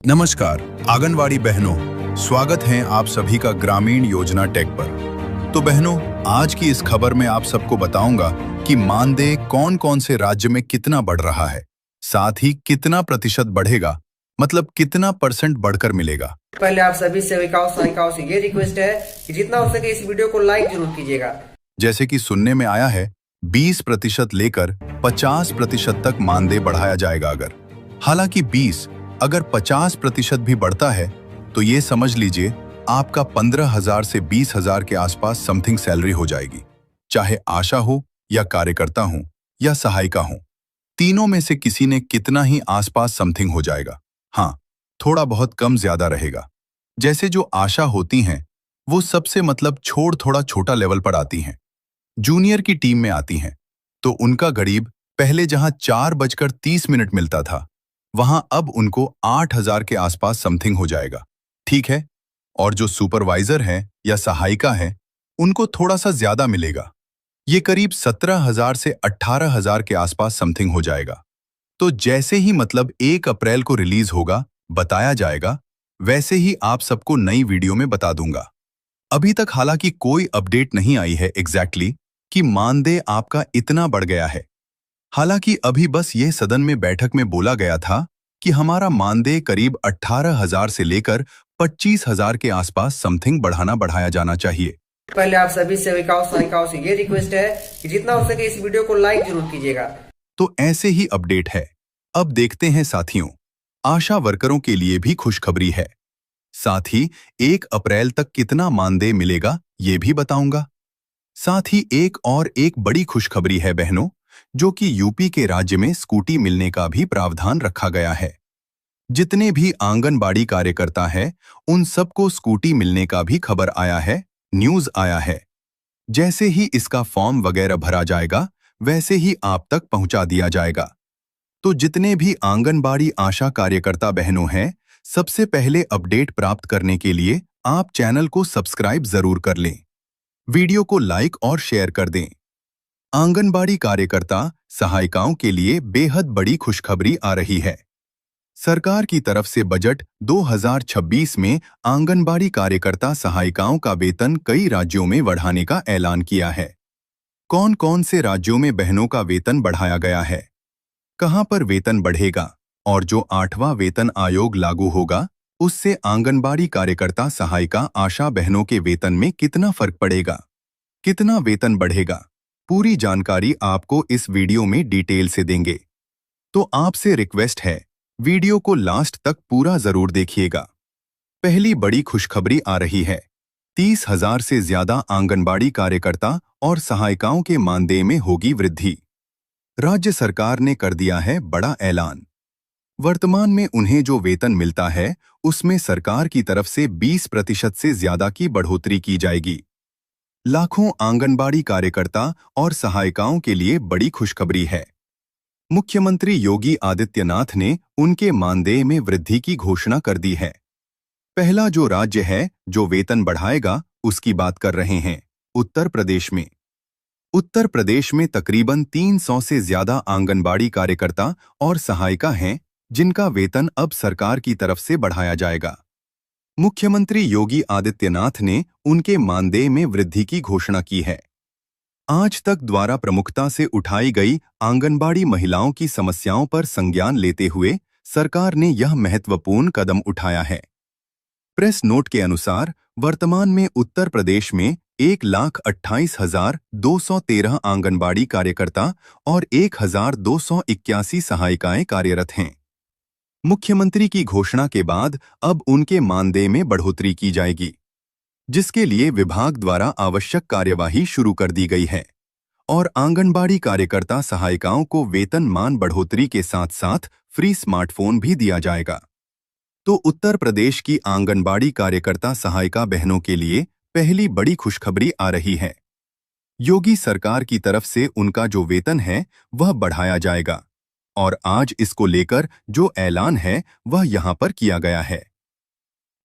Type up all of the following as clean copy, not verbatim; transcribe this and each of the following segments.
नमस्कार आंगनवाड़ी बहनों, स्वागत है आप सभी का ग्रामीण योजना टेक पर। तो बहनों, आज की इस खबर में आप सबको बताऊंगा कि मानदेय कौन कौन से राज्य में कितना बढ़ रहा है, साथ ही कितना प्रतिशत बढ़ेगा, मतलब कितना परसेंट बढ़कर मिलेगा। पहले आप सभी सेविकाओं सहायिकाओं से ये रिक्वेस्ट है कि जितना हो सके इस वीडियो को लाइक जरूर कीजिएगा। जैसे कि सुनने में आया है 20% लेकर 50% तक मानदेय बढ़ाया जाएगा। हालांकि 20 अगर 50% भी बढ़ता है तो ये समझ लीजिए आपका 15,000 से 20,000 के आसपास समथिंग सैलरी हो जाएगी, चाहे आशा हो या कार्यकर्ता हो या सहायिका हो। तीनों में से किसी ने कितना ही आसपास समथिंग हो जाएगा। हाँ, थोड़ा बहुत कम ज्यादा रहेगा। जैसे जो आशा होती हैं वो सबसे मतलब थोड़ा छोटा लेवल पर आती हैं, जूनियर की टीम में आती हैं, तो उनका गरीब पहले जहां 4:30 मिलता था वहां अब उनको 8,000 के आसपास समथिंग हो जाएगा। ठीक है। और जो सुपरवाइजर हैं या सहायिका हैं उनको थोड़ा सा ज्यादा मिलेगा, ये करीब 17,000 से 18,000 के आसपास समथिंग हो जाएगा। तो जैसे ही मतलब 1 अप्रैल को रिलीज होगा, बताया जाएगा, वैसे ही आप सबको नई वीडियो में बता दूंगा। अभी तक हालांकि कोई अपडेट नहीं आई है एग्जैक्टली कि मानदेय आपका इतना बढ़ गया है। हालांकि अभी बस यह सदन में बैठक में बोला गया था कि हमारा मानदेय करीब 18,000 से लेकर 25,000 के आसपास समथिंग बढ़ाया जाना चाहिए। पहले आप सभी सेविकाओं सहायिकाओं से ये रिक्वेस्ट है कि जितना हो सके इस वीडियो को लाइक जरूर कीजिएगा। तो ऐसे ही अपडेट है। अब देखते हैं साथियों, आशा वर्करों के लिए भी खुशखबरी है। साथ ही 1 अप्रैल तक कितना मानदेय मिलेगा ये भी बताऊंगा। साथ ही एक बड़ी खुशखबरी है बहनों, जो कि यूपी के राज्य में स्कूटी मिलने का भी प्रावधान रखा गया है। जितने भी आंगनबाड़ी कार्यकर्ता हैं उन सबको स्कूटी मिलने का भी खबर आया है, न्यूज आया है। जैसे ही इसका फॉर्म वगैरह भरा जाएगा वैसे ही आप तक पहुंचा दिया जाएगा। तो जितने भी आंगनबाड़ी आशा कार्यकर्ता बहनों हैं, सबसे पहले अपडेट प्राप्त करने के लिए आप चैनल को सब्सक्राइब जरूर कर लें, वीडियो को लाइक और शेयर कर दें। आंगनबाड़ी कार्यकर्ता सहायिकाओं के लिए बेहद बड़ी खुशखबरी आ रही है। सरकार की तरफ से बजट 2026 में आंगनबाड़ी कार्यकर्ता सहायिकाओं का वेतन कई राज्यों में बढ़ाने का ऐलान किया है। कौन कौन से राज्यों में बहनों का वेतन बढ़ाया गया है, कहां पर वेतन बढ़ेगा और जो 8वां वेतन आयोग लागू होगा उससे आंगनबाड़ी कार्यकर्ता सहायिका आशा बहनों के वेतन में कितना फर्क पड़ेगा, कितना वेतन बढ़ेगा, पूरी जानकारी आपको इस वीडियो में डिटेल से देंगे। तो आपसे रिक्वेस्ट है, वीडियो को लास्ट तक पूरा जरूर देखिएगा। पहली बड़ी खुशखबरी आ रही है, 30,000 से ज्यादा आंगनबाड़ी कार्यकर्ता और सहायिकाओं के मानदेय में होगी वृद्धि। राज्य सरकार ने कर दिया है बड़ा ऐलान। वर्तमान में उन्हें जो वेतन मिलता है उसमें सरकार की तरफ से 20% से ज्यादा की बढ़ोतरी की जाएगी। लाखों आंगनबाड़ी कार्यकर्ता और सहायिकाओं के लिए बड़ी खुशखबरी है। मुख्यमंत्री योगी आदित्यनाथ ने उनके मानदेय में वृद्धि की घोषणा कर दी है। पहला जो राज्य है जो वेतन बढ़ाएगा उसकी बात कर रहे हैं, उत्तर प्रदेश में। उत्तर प्रदेश में तकरीबन 300 से ज्यादा आंगनबाड़ी कार्यकर्ता और सहायिका हैं जिनका वेतन अब सरकार की तरफ से बढ़ाया जाएगा। मुख्यमंत्री योगी आदित्यनाथ ने उनके मानदेय में वृद्धि की घोषणा की है। आज तक द्वारा प्रमुखता से उठाई गई आंगनबाड़ी महिलाओं की समस्याओं पर संज्ञान लेते हुए सरकार ने यह महत्वपूर्ण कदम उठाया है। प्रेस नोट के अनुसार वर्तमान में उत्तर प्रदेश में 1,28,213 आंगनबाड़ी कार्यकर्ता और 1,281 सहायिकाएं कार्यरत हैं। मुख्यमंत्री की घोषणा के बाद अब उनके मानदेय में बढ़ोतरी की जाएगी, जिसके लिए विभाग द्वारा आवश्यक कार्यवाही शुरू कर दी गई है और आंगनबाड़ी कार्यकर्ता सहायिकाओं को वेतनमान बढ़ोतरी के साथ साथ फ्री स्मार्टफोन भी दिया जाएगा। तो उत्तर प्रदेश की आंगनबाड़ी कार्यकर्ता सहायिका बहनों के लिए पहली बड़ी खुशखबरी आ रही है। योगी सरकार की तरफ से उनका जो वेतन है वह बढ़ाया जाएगा और आज इसको लेकर जो ऐलान है वह यहां पर किया गया है।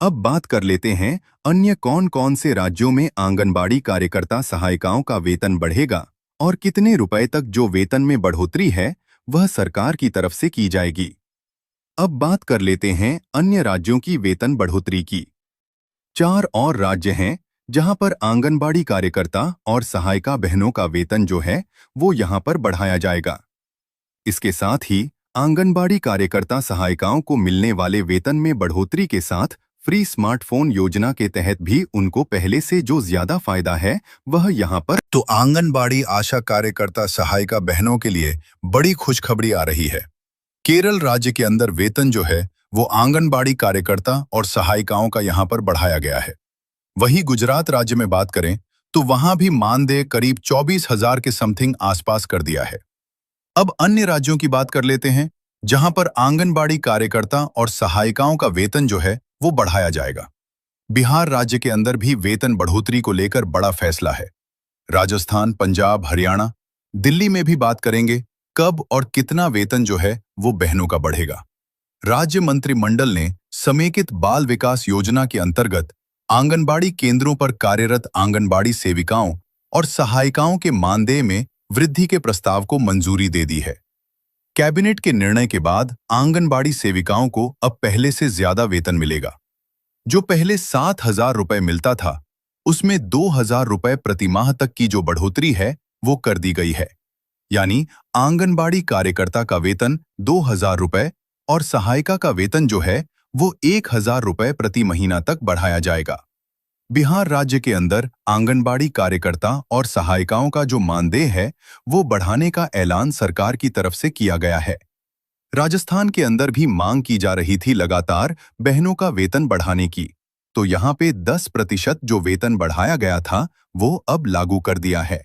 अब बात कर लेते हैं अन्य कौन कौन से राज्यों में आंगनबाड़ी कार्यकर्ता सहायिकाओं का वेतन बढ़ेगा और कितने रुपए तक जो वेतन में बढ़ोतरी है वह सरकार की तरफ से की जाएगी। अब बात कर लेते हैं अन्य राज्यों की वेतन बढ़ोतरी की। 4 और राज्य हैं जहां पर आंगनबाड़ी कार्यकर्ता और सहायिका बहनों का वेतन जो है वो यहां पर बढ़ाया जाएगा। इसके साथ ही आंगनबाड़ी कार्यकर्ता सहायिकाओं को मिलने वाले वेतन में बढ़ोतरी के साथ फ्री स्मार्टफोन योजना के तहत भी उनको पहले से जो ज्यादा फायदा है वह यहाँ पर। तो आंगनबाड़ी आशा कार्यकर्ता सहायिका बहनों के लिए बड़ी खुशखबरी आ रही है। केरल राज्य के अंदर वेतन जो है वो आंगनबाड़ी कार्यकर्ता और सहायिकाओं का यहाँ पर बढ़ाया गया है। वहीं गुजरात राज्य में बात करें तो वहां भी मानदेय करीब 24,000 के समथिंग आसपास कर दिया है। अब अन्य राज्यों की बात कर लेते हैं जहां पर आंगनबाड़ी कार्यकर्ता और सहायिकाओं का वेतन जो है वो बढ़ाया जाएगा। बिहार राज्य के अंदर भी वेतन बढ़ोतरी को लेकर बड़ा फैसला है। राजस्थान, पंजाब, हरियाणा, दिल्ली में भी बात करेंगे कब और कितना वेतन जो है वो बहनों का बढ़ेगा। राज्य मंत्रिमंडल ने समेकित बाल विकास योजना के अंतर्गत आंगनबाड़ी केंद्रों पर कार्यरत आंगनबाड़ी सेविकाओं और सहायिकाओं के मानदेय में वृद्धि के प्रस्ताव को मंजूरी दे दी है। कैबिनेट के निर्णय के बाद आंगनबाड़ी सेविकाओं को अब पहले से ज्यादा वेतन मिलेगा। जो पहले 7,000 रुपए मिलता था उसमें 2,000 रुपए प्रतिमाह तक की जो बढ़ोतरी है वो कर दी गई है। यानी आंगनबाड़ी कार्यकर्ता का वेतन 2,000 रुपए और सहायिका का वेतन जो है वो 1,000 रुपए प्रति महीना तक बढ़ाया जाएगा। बिहार राज्य के अंदर आंगनबाड़ी कार्यकर्ता और सहायिकाओं का जो मानदेय है वो बढ़ाने का ऐलान सरकार की तरफ से किया गया है। राजस्थान के अंदर भी मांग की जा रही थी लगातार बहनों का वेतन बढ़ाने की, तो यहाँ पे 10% जो वेतन बढ़ाया गया था वो अब लागू कर दिया है।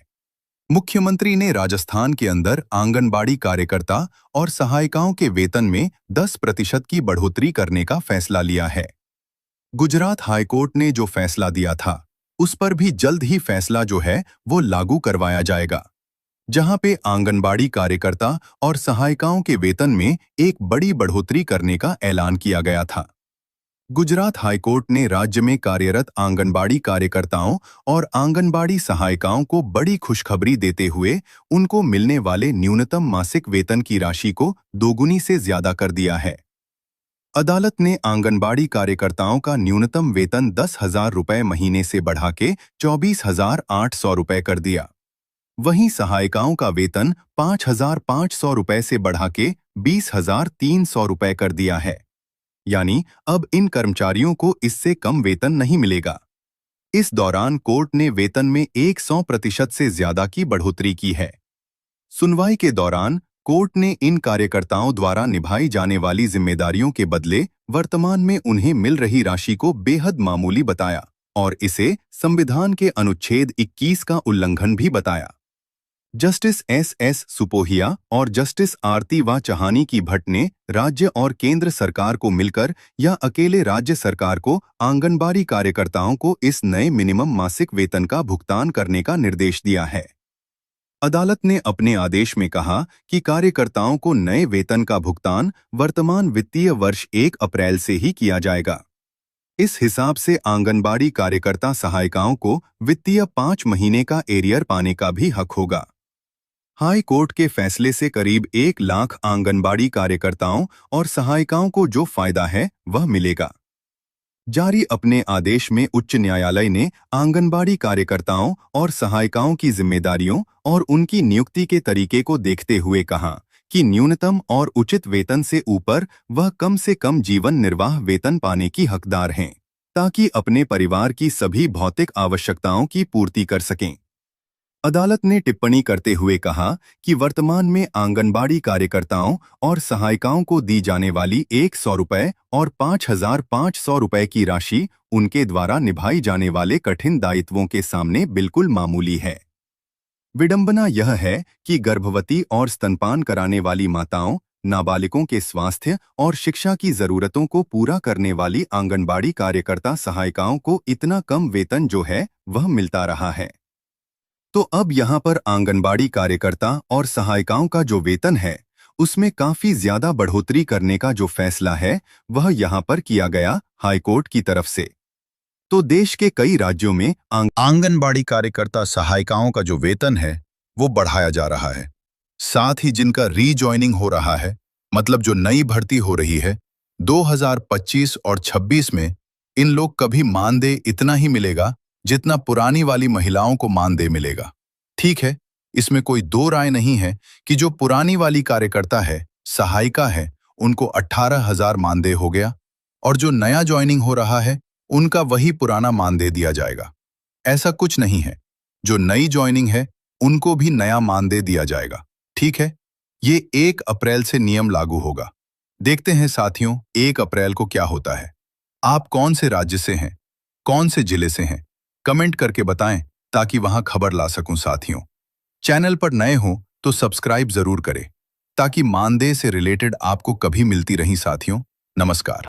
मुख्यमंत्री ने राजस्थान के अंदर आंगनबाड़ी कार्यकर्ता और सहायिकाओं के वेतन में 10% की बढ़ोतरी करने का फैसला लिया है। गुजरात हाईकोर्ट ने जो फैसला दिया था उस पर भी जल्द ही फैसला जो है वो लागू करवाया जाएगा, जहां पे आंगनबाड़ी कार्यकर्ता और सहायिकाओं के वेतन में एक बड़ी बढ़ोतरी करने का ऐलान किया गया था। गुजरात हाईकोर्ट ने राज्य में कार्यरत आंगनबाड़ी कार्यकर्ताओं और आंगनबाड़ी सहायिकाओं को बड़ी खुशखबरी देते हुए उनको मिलने वाले न्यूनतम मासिक वेतन की राशि को दोगुनी से ज्यादा कर दिया है। अदालत ने आंगनबाड़ी कार्यकर्ताओं का न्यूनतम वेतन 10,000 रुपए महीने से बढ़ा के 24,800 रुपए कर दिया। वहीं सहायिकाओं का वेतन 5,500 रुपए से बढ़ा के 20,300 रुपए कर दिया है। यानी अब इन कर्मचारियों को इससे कम वेतन नहीं मिलेगा। इस दौरान कोर्ट ने वेतन में 100% से ज्यादा की बढ़ोतरी की है। सुनवाई के दौरान कोर्ट ने इन कार्यकर्ताओं द्वारा निभाई जाने वाली जिम्मेदारियों के बदले वर्तमान में उन्हें मिल रही राशि को बेहद मामूली बताया और इसे संविधान के अनुच्छेद 21 का उल्लंघन भी बताया। जस्टिस एस सुपोहिया और जस्टिस आरती व चहानी की भट्ट ने राज्य और केंद्र सरकार को मिलकर या अकेले राज्य सरकार को आंगनबाड़ी कार्यकर्ताओं को इस नए मिनिमम मासिक वेतन का भुगतान करने का निर्देश दिया है। अदालत ने अपने आदेश में कहा कि कार्यकर्ताओं को नए वेतन का भुगतान वर्तमान वित्तीय वर्ष 1 अप्रैल से ही किया जाएगा। इस हिसाब से आंगनबाड़ी कार्यकर्ता सहायिकाओं को वित्तीय 5 महीने का एरियर पाने का भी हक होगा। हाई कोर्ट के फैसले से करीब 1 लाख आंगनबाड़ी कार्यकर्ताओं और सहायिकाओं को जो फायदा है वह मिलेगा। जारी अपने आदेश में उच्च न्यायालय ने आंगनबाड़ी कार्यकर्ताओं और सहायिकाओं की जिम्मेदारियों और उनकी नियुक्ति के तरीके को देखते हुए कहा कि न्यूनतम और उचित वेतन से ऊपर वह कम से कम जीवन निर्वाह वेतन पाने की हकदार हैं, ताकि अपने परिवार की सभी भौतिक आवश्यकताओं की पूर्ति कर सकें। अदालत ने टिप्पणी करते हुए कहा कि वर्तमान में आंगनबाड़ी कार्यकर्ताओं और सहायिकाओं को दी जाने वाली 100 रुपए और 5,500 रुपए की राशि उनके द्वारा निभाई जाने वाले कठिन दायित्वों के सामने बिल्कुल मामूली है। विडंबना यह है कि गर्भवती और स्तनपान कराने वाली माताओं, नाबालिगों के स्वास्थ्य और शिक्षा की जरूरतों को पूरा करने वाली आंगनबाड़ी कार्यकर्ता सहायिकाओं को इतना कम वेतन जो है वह मिलता रहा है। तो अब यहाँ पर आंगनबाड़ी कार्यकर्ता और सहायिकाओं का जो वेतन है उसमें काफी ज्यादा बढ़ोतरी करने का जो फैसला है वह यहाँ पर किया गया हाईकोर्ट की तरफ से। तो देश के कई राज्यों में आंगनबाड़ी कार्यकर्ता सहायिकाओं का जो वेतन है वो बढ़ाया जा रहा है। साथ ही जिनका रीजॉइनिंग हो रहा है, मतलब जो नई भर्ती हो रही है, 2025 और 26 में इन लोग कभी मानदेय इतना ही मिलेगा जितना पुरानी वाली महिलाओं को मानदेय मिलेगा। ठीक है, इसमें कोई दो राय नहीं है कि जो पुरानी वाली कार्यकर्ता है, सहायिका है, उनको 18,000 मानदेय हो गया और जो नया ज्वाइनिंग हो रहा है उनका वही पुराना मानदेय दिया जाएगा। ऐसा कुछ नहीं है, जो नई ज्वाइनिंग है उनको भी नया मानदेय दिया जाएगा। ठीक है, ये 1 अप्रैल से नियम लागू होगा। देखते हैं साथियों 1 अप्रैल को क्या होता है। आप कौन से राज्य से हैं, कौन से जिले से हैं, कमेंट करके बताएं ताकि वहां खबर ला सकूं साथियों। चैनल पर नए हो तो सब्सक्राइब जरूर करें ताकि मानदेय से रिलेटेड आपको कभी मिलती रही साथियों। नमस्कार।